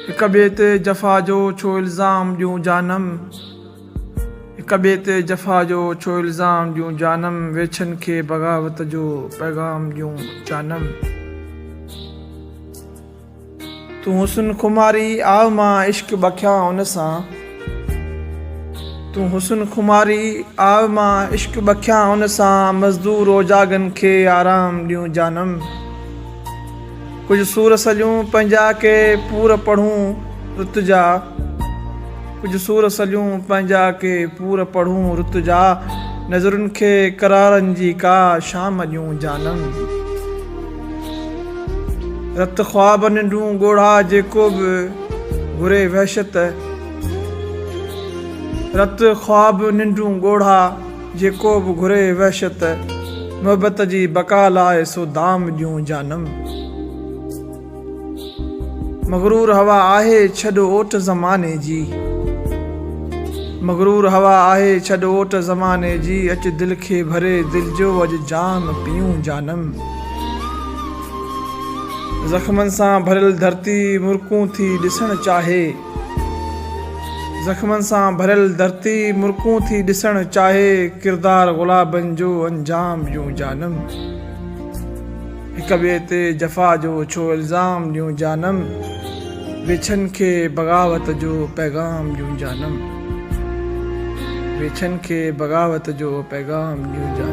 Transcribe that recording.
हिक ॿिए ते जफ़ा जो छो इल्ज़ाम ॾियूं जानम, हिक ॿिए ते जफ़ा जो छो इल्ज़ाम ॾियूं जानम, वेछनि खे बग़ावत जो पैगाम ॾियूं जानम। तूं हुस्न खुमारी आव मां इश्क बखिया उन सां, तूं हुस्न खुमारी आव मां इश्क बखिया उन सां, मज़दूर ओजागनि खे आराम ॾियूं जानम। कुझु सूर सॼूं पंहिंजा के पूर पढ़ूं रुत जा, कुझु सूर सॼूं पंहिंजा के पूर पढ़ूं रुत जा, नज़रुनि खे करारनि जी का शाम ॾियूं जानम। रत ख्वाब निंढूं ॻोढ़ा जेको बि घुरे वहशत, रत ख्वाब निंढूं ॻोढ़ा जेको बि घुरे वहशत, मोहबत जी बका लाइ सो दाम ॾियूं जानम। मग़रूर हवा आहे छॾो ओट ज़माने जी, मग़रूर हवा आहे छॾो ओट ज़माने जी, अच दिलि खे भरे दिलि जो अॼु जाम पियूं जानम। ज़ख़्मनि सां भरियल धरती मुर्कूं थी ॾिसणु चाहे, ज़ख़्मनि सां भरियल धरती मुर्कूं थी ॾिसणु चाहे, किरदार गुलाबनि जो अंजाम ॾियूं जानम। हिक ॿिए ते जफ़ा जो छो इल्ज़ाम ॾियूं जानम, वेछनि खे बग़ावत जो पैगाम ॾियूं जानम, वेछनि खे बग़ावत जो पैगाम ॾियूं जानम।